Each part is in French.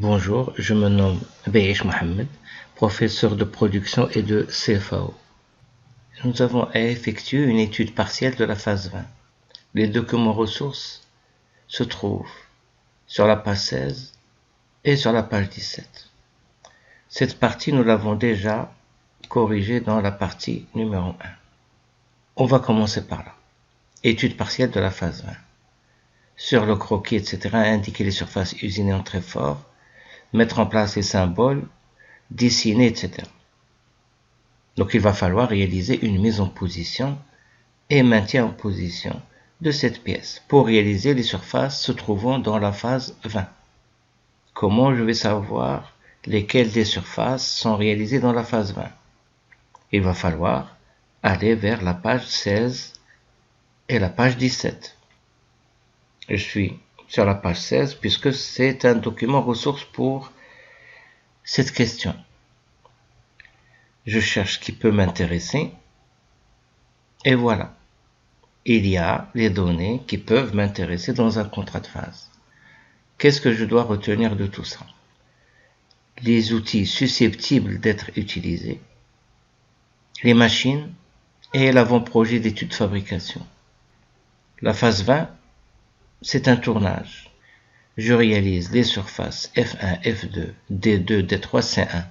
Bonjour, je me nomme Bayesh Mohamed, professeur de production et de CFAO. Nous avons à effectuer une étude partielle de la phase 20. Les documents ressources se trouvent sur la page 16 et sur la page 17. Cette partie, nous l'avons déjà corrigée dans la partie numéro 1. On va commencer par là. Étude partielle de la phase 20. Sur le croquis, etc., indiquer les surfaces usinées en très fort, mettre en place les symboles, dessiner, etc. Donc il va falloir réaliser une mise en position et maintien en position de cette pièce pour réaliser les surfaces se trouvant dans la phase 20. Comment je vais savoir lesquelles des surfaces sont réalisées dans la phase 20? Il va falloir aller vers la page 16 et la page 17. Je suis sur la page 16 puisque c'est un document ressource pour cette question. Je cherche ce qui peut m'intéresser et voilà. Il y a les données qui peuvent m'intéresser dans un contrat de phase. Qu'est-ce que je dois retenir de tout ça? Les outils susceptibles d'être utilisés, les machines et l'avant-projet d'étude de fabrication. La phase 20, c'est un tournage. Je réalise les surfaces F1, F2, D2, D3, C1.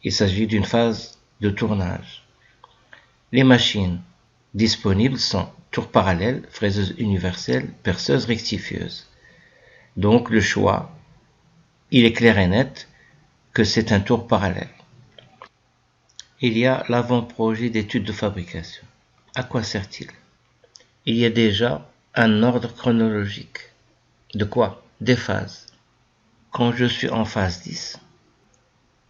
Il s'agit d'une phase de tournage. Les machines disponibles sont tour parallèle, fraiseuse universelle, perceuse rectifieuse. Donc le choix, il est clair et net que c'est un tour parallèle. Il y a l'avant-projet d'étude de fabrication. À quoi sert-il? Il y a déjà un ordre chronologique. De quoi? Des phases. Quand je suis en phase 10,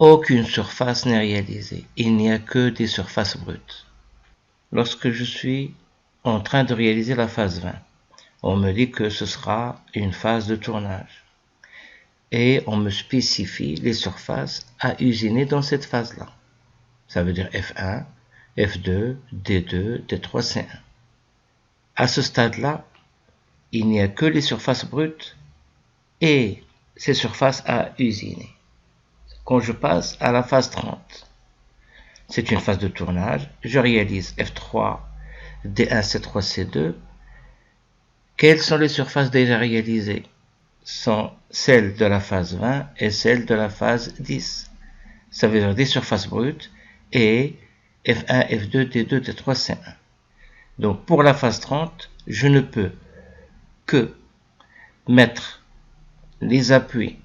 aucune surface n'est réalisée. Il n'y a que des surfaces brutes. Lorsque je suis en train de réaliser la phase 20, on me dit que ce sera une phase de tournage. Et on me spécifie les surfaces à usiner dans cette phase-là. Ça veut dire F1, F2, D2, D3, C1. À ce stade-là, il n'y a que les surfaces brutes et ces surfaces à usiner. Quand je passe à la phase 30, c'est une phase de tournage, je réalise F3, D1, C3, C2. Quelles sont les surfaces déjà réalisées? Sont celles de la phase 20 et celles de la phase 10. Ça veut dire des surfaces brutes et F1, F2, D2, D3, C1. Donc pour la phase 30, je ne peux que mettre les appuis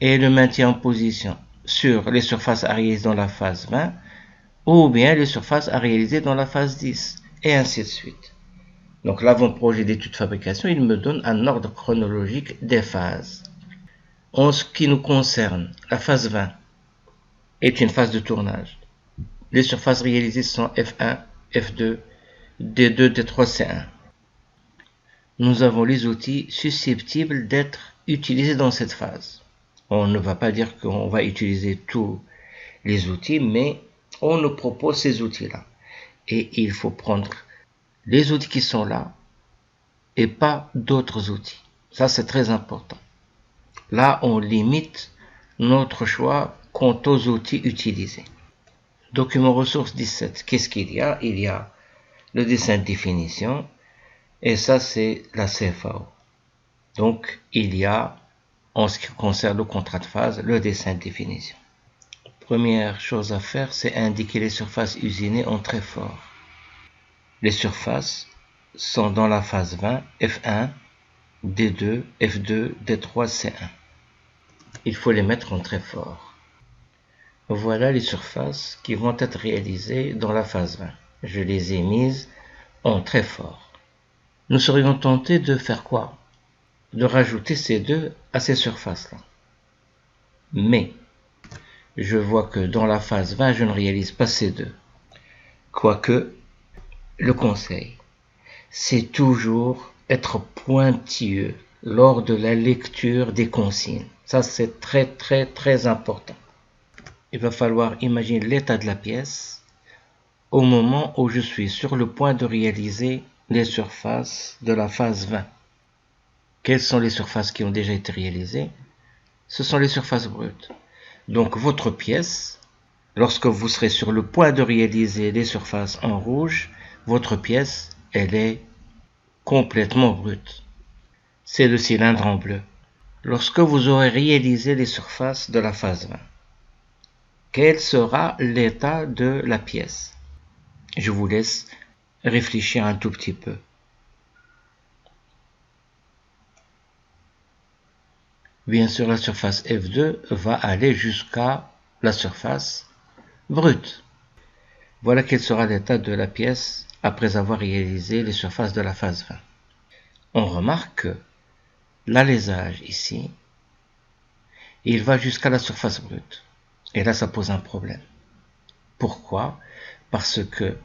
et le maintien en position sur les surfaces à réaliser dans la phase 20 ou bien les surfaces à réaliser dans la phase 10 et ainsi de suite. Donc l'avant-projet d'étude de fabrication, il me donne un ordre chronologique des phases. En ce qui nous concerne, la phase 20 est une phase de tournage. Les surfaces réalisées sont F1, F2, D2, D3, C1. Nous avons les outils susceptibles d'être utilisés dans cette phase. On ne va pas dire qu'on va utiliser tous les outils, mais on nous propose ces outils-là. Et il faut prendre les outils qui sont là et pas d'autres outils. Ça, c'est très important. Là, on limite notre choix quant aux outils utilisés. Document ressources 17. Qu'est-ce qu'il y a? Il y a le dessin de définition et ça, c'est la CFAO. Donc, il y a, en ce qui concerne le contrat de phase, le dessin de définition. Première chose à faire, c'est indiquer les surfaces usinées en très fort. Les surfaces sont dans la phase 20, F1, D2, F2, D3, C1. Il faut les mettre en très fort. Voilà les surfaces qui vont être réalisées dans la phase 20. Je les ai mises en très fort. Nous serions tentés de faire quoi? De rajouter ces deux à ces surfaces-là. Mais, je vois que dans la phase 20, je ne réalise pas ces deux. Quoique, le conseil, c'est toujours être pointilleux lors de la lecture des consignes. Ça, c'est très important. Il va falloir imaginer l'état de la pièce au moment où je suis sur le point de réaliser les surfaces de la phase 20. Quelles sont les surfaces qui ont déjà été réalisées? ce sont les surfaces brutes. Donc votre pièce, lorsque vous serez sur le point de réaliser les surfaces en rouge, votre pièce, elle est complètement brute. C'est le cylindre en bleu. Lorsque vous aurez réalisé les surfaces de la phase 20, quel sera l'état de la pièce? Je vous laisse réfléchir un tout petit peu. Bien sûr, la surface F2 va aller jusqu'à la surface brute. Voilà quel sera l'état de la pièce après avoir réalisé les surfaces de la phase 20. On remarque que l'alésage ici, il va jusqu'à la surface brute. Et là, ça pose un problème. Pourquoi? Parce que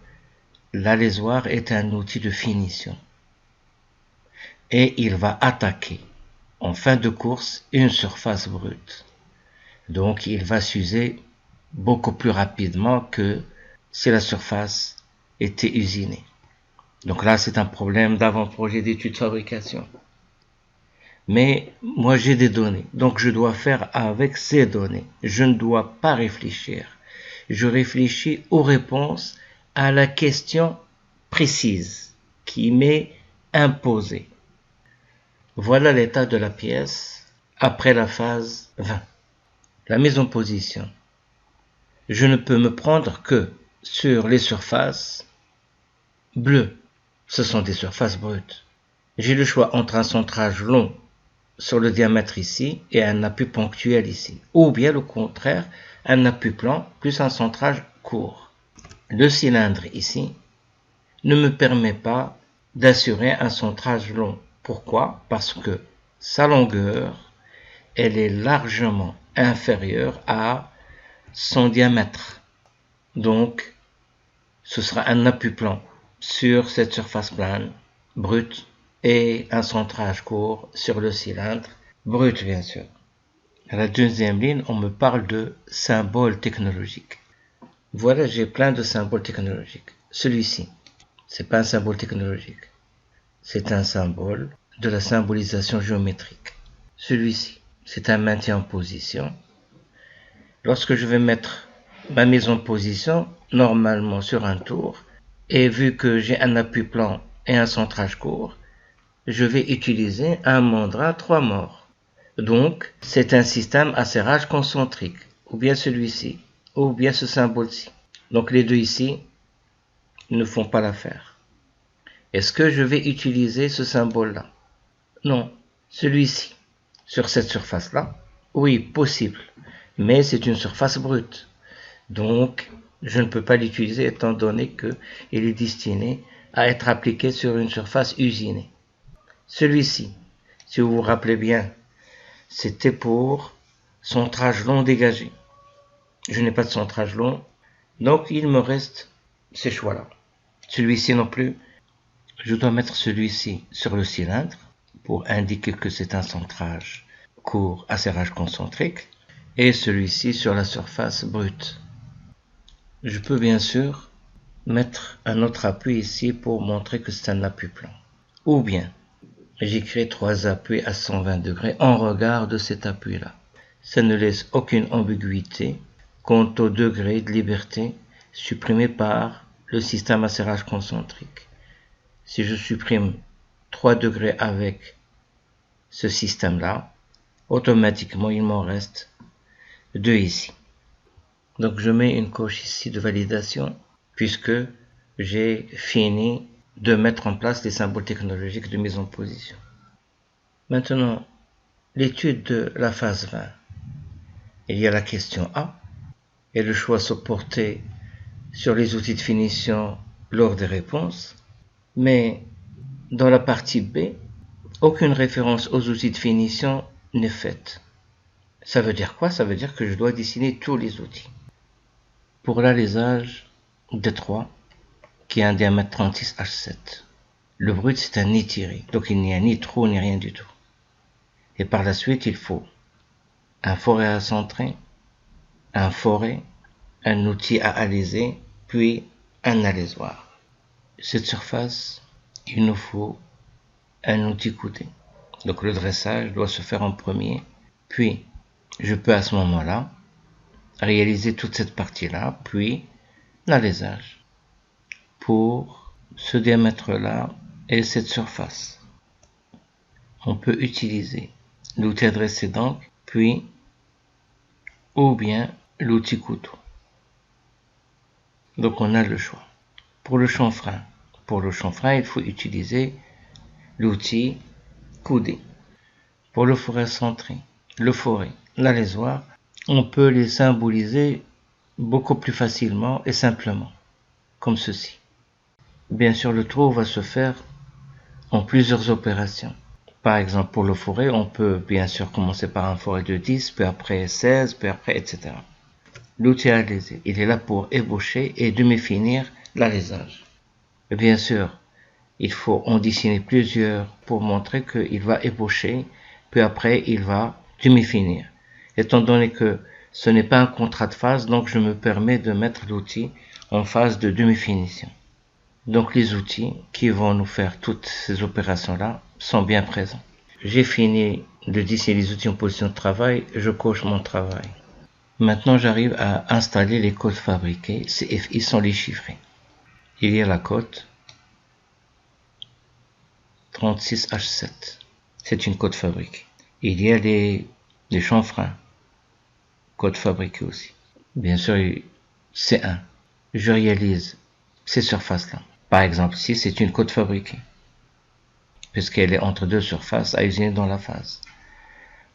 l'alésoir est un outil de finition. Et il va attaquer en fin de course une surface brute. Donc il va s'user beaucoup plus rapidement que si la surface était usinée. Donc là, c'est un problème d'avant-projet d'étude de fabrication. Mais moi, j'ai des données, donc je dois faire avec ces données. Je ne dois pas réfléchir. Je réfléchis aux réponses à la question précise qui m'est imposée. Voilà l'état de la pièce après la phase 20. La mise en position. Je ne peux me prendre que sur les surfaces bleues. Ce sont des surfaces brutes. J'ai le choix entre un centrage long sur le diamètre ici et un appui ponctuel ici. Ou bien le contraire, un appui plan plus un centrage court. Le cylindre ici ne me permet pas d'assurer un centrage long. Pourquoi? Parce que sa longueur, elle est largement inférieure à son diamètre. Donc, ce sera un appui plan sur cette surface plane brute et un centrage court sur le cylindre brut, bien sûr. À la deuxième ligne, on me parle de symboles technologiques. Voilà, j'ai plein de symboles technologiques. Celui-ci, c'est pas un symbole technologique. C'est un symbole de la symbolisation géométrique. Celui-ci, c'est un maintien en position. Lorsque je vais mettre ma mise en position, normalement sur un tour, et vu que j'ai un appui plan et un centrage court, je vais utiliser un mandrin 3 morts. Donc, c'est un système à serrage concentrique, ou bien celui-ci, ou bien ce symbole-ci. Donc les deux ici ne font pas l'affaire. Est-ce que je vais utiliser ce symbole-là? Non, celui-ci. Sur cette surface-là? Oui, possible. Mais c'est une surface brute. Donc, je ne peux pas l'utiliser étant donné qu'il est destiné à être appliqué sur une surface usinée. Celui-ci, si vous vous rappelez bien, c'était pour centrage long dégagé. Je n'ai pas de centrage long, donc il me reste ces choix-là. Celui-ci non plus. Je dois mettre celui-ci sur le cylindre pour indiquer que c'est un centrage court à serrage concentrique et celui-ci sur la surface brute. Je peux bien sûr mettre un autre appui ici pour montrer que c'est un appui plan. Ou bien, j'écris 3 appuis à 120 degrés en regard de cet appui-là. Ça ne laisse aucune ambiguïté quant au degré de liberté supprimé par le système à serrage concentrique. Si je supprime 3 degrés avec ce système-là, automatiquement il m'en reste 2 ici. Donc je mets une coche ici de validation puisque j'ai fini de mettre en place les symboles technologiques de mise en position. Maintenant, l'étude de la phase 20. Il y a la question A et le choix se porter sur les outils de finition lors des réponses, mais dans la partie B, aucune référence aux outils de finition n'est faite. Ça veut dire quoi? Ça veut dire que je dois dessiner tous les outils. Pour l'alésage D3, qui a un diamètre 36H7, le brut c'est un étiré, donc il n'y a ni trou ni rien du tout. Et par la suite, il faut un forêt à centrer, un forêt, un outil à aléser, puis un alésoir. Cette surface, il nous faut un outil coudé. Donc le dressage doit se faire en premier, puis je peux à ce moment-là réaliser toute cette partie-là, puis l'alésage pour ce diamètre-là et cette surface. On peut utiliser l'outil adressé donc, puis ou bien l'outil couteau. Donc on a le choix. Pour le chanfrein, il faut utiliser l'outil coudé. Pour le fourré centré, le forêt, l'alésoir, on peut les symboliser beaucoup plus facilement et simplement, comme ceci. Bien sûr, le trou va se faire en plusieurs opérations. Par exemple, pour le forêt, on peut bien sûr commencer par un forêt de 10, puis après 16, puis après, etc. L'outil alésé, il est là pour ébaucher et demi-finir l'alésage. Bien sûr, il faut en dessiner plusieurs pour montrer qu'il va ébaucher, puis après il va demi-finir. Étant donné que ce n'est pas un contrat de phase, donc je me permets de mettre l'outil en phase de demi-finition. Donc les outils qui vont nous faire toutes ces opérations-là sont bien présents. J'ai fini de dessiner les outils en position de travail, je coche mon travail. Maintenant j'arrive à installer les codes fabriqués, CFI sont les chiffrés. Il y a la cote 36H7, c'est une cote fabriquée. Il y a les chanfreins, code fabriqué aussi. Bien sûr, C1. Je réalise ces surfaces-là. Par exemple, ici, c'est une cote fabriquée, puisqu'elle est entre deux surfaces à usiner dans la phase.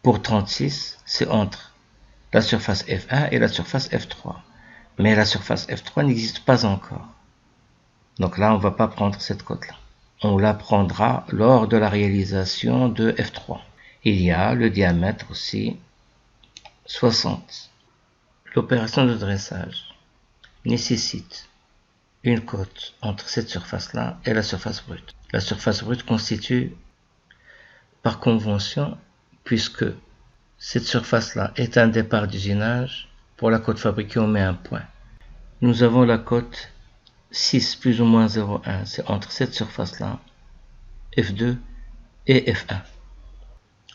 Pour 36, c'est entre la surface F1 et la surface F3. Mais la surface F3 n'existe pas encore. Donc là, on ne va pas prendre cette cote-là. On la prendra lors de la réalisation de F3. Il y a le diamètre aussi, 60. L'opération de dressage nécessite une cote entre cette surface-là et la surface brute. La surface brute constitue par convention, puisque cette surface-là est un départ d'usinage, pour la cote fabriquée on met un point. Nous avons la cote 6 plus ou moins 0,1, c'est entre cette surface-là, F2 et F1.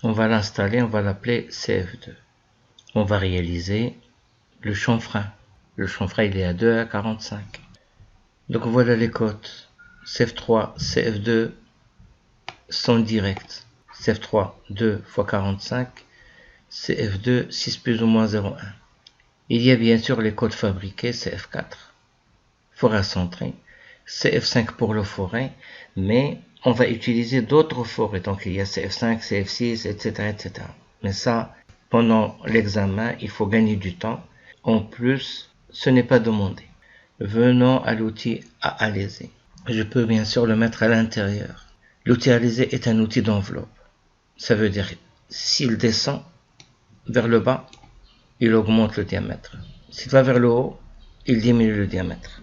On va l'installer, on va l'appeler CF2. On va réaliser le chanfrein. Le chanfrein il est à 2 à 45. Donc voilà les cotes. CF3, CF2 sont directs. CF3, 2 fois 45. CF2, 6 plus ou moins 0,1. Il y a bien sûr les codes fabriqués, CF4, forêt centrée, CF5 pour le forêt, mais on va utiliser d'autres forêts. Donc il y a CF5, CF6, etc., etc. Mais ça, pendant l'examen, il faut gagner du temps. En plus, ce n'est pas demandé. Venons à l'outil à aléser. Je peux bien sûr le mettre à l'intérieur. L'outil alésé est un outil d'enveloppe. Ça veut dire, s'il descend vers le bas, il augmente le diamètre. S'il va vers le haut, il diminue le diamètre.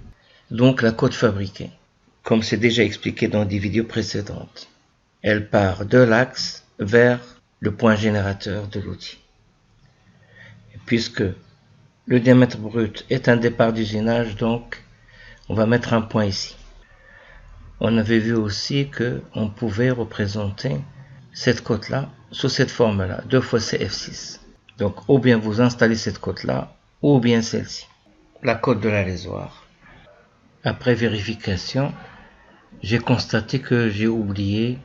Donc la cote fabriquée, comme c'est déjà expliqué dans des vidéos précédentes, elle part de l'axe vers le point générateur de l'outil. Puisque le diamètre brut est un départ d'usinage, donc on va mettre un point ici. On avait vu aussi qu'on pouvait représenter cette cote-là sous cette forme-là, 2 fois CF6. Donc ou bien vous installez cette cote-là, ou bien celle-ci. La cote de l'alésoir. Après vérification, j'ai constaté que j'ai oublié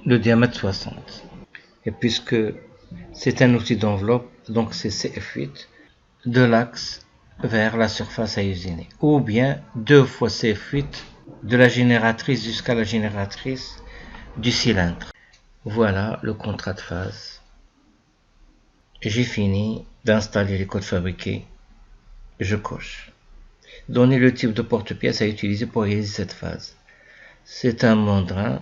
le diamètre 60. Et puisque c'est un outil d'enveloppe, donc c'est CF8, de l'axe vers la surface à usiner. Ou bien 2 fois CF8 de la génératrice jusqu'à la génératrice du cylindre. Voilà le contrat de phase. J'ai fini d'installer les codes fabriqués. Je coche. Donner le type de porte-pièce à utiliser pour réaliser cette phase. C'est un mandrin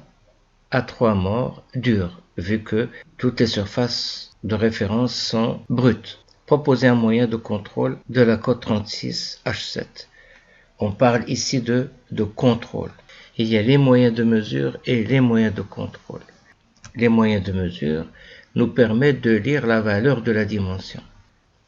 à 3 morts dur, vu que toutes les surfaces de référence sont brutes. Proposer un moyen de contrôle de la cote 36H7. On parle ici de contrôle. Il y a les moyens de mesure et les moyens de contrôle. Les moyens de mesure nous permettent de lire la valeur de la dimension.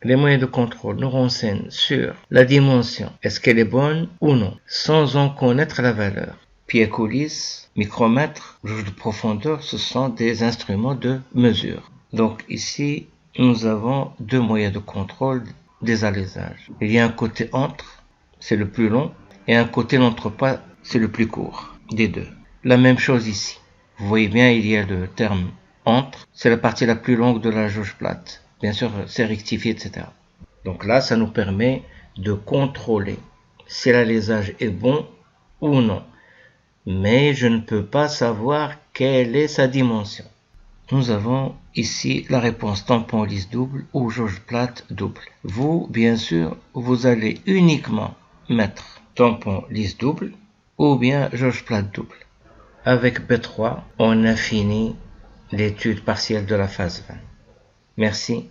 Les moyens de contrôle nous renseignent sur la dimension, est-ce qu'elle est bonne ou non, sans en connaître la valeur. Pied coulisse, micromètre, jauge de profondeur, ce sont des instruments de mesure. Donc ici, nous avons deux moyens de contrôle des alaisages. Il y a un côté entre, c'est le plus long, et un côté n'entre-pas, c'est le plus court des deux. La même chose ici. Vous voyez bien, il y a le terme entre, c'est la partie la plus longue de la jauge plate. Bien sûr, c'est rectifié, etc. Donc là, ça nous permet de contrôler si l'alésage est bon ou non. Mais je ne peux pas savoir quelle est sa dimension. Nous avons ici la réponse tampon lisse double ou jauge plate double. Vous, bien sûr, vous allez uniquement mettre tampon lisse double ou bien jauge plate double. Avec B3, on a fini l'étude partielle de la phase 20. Merci.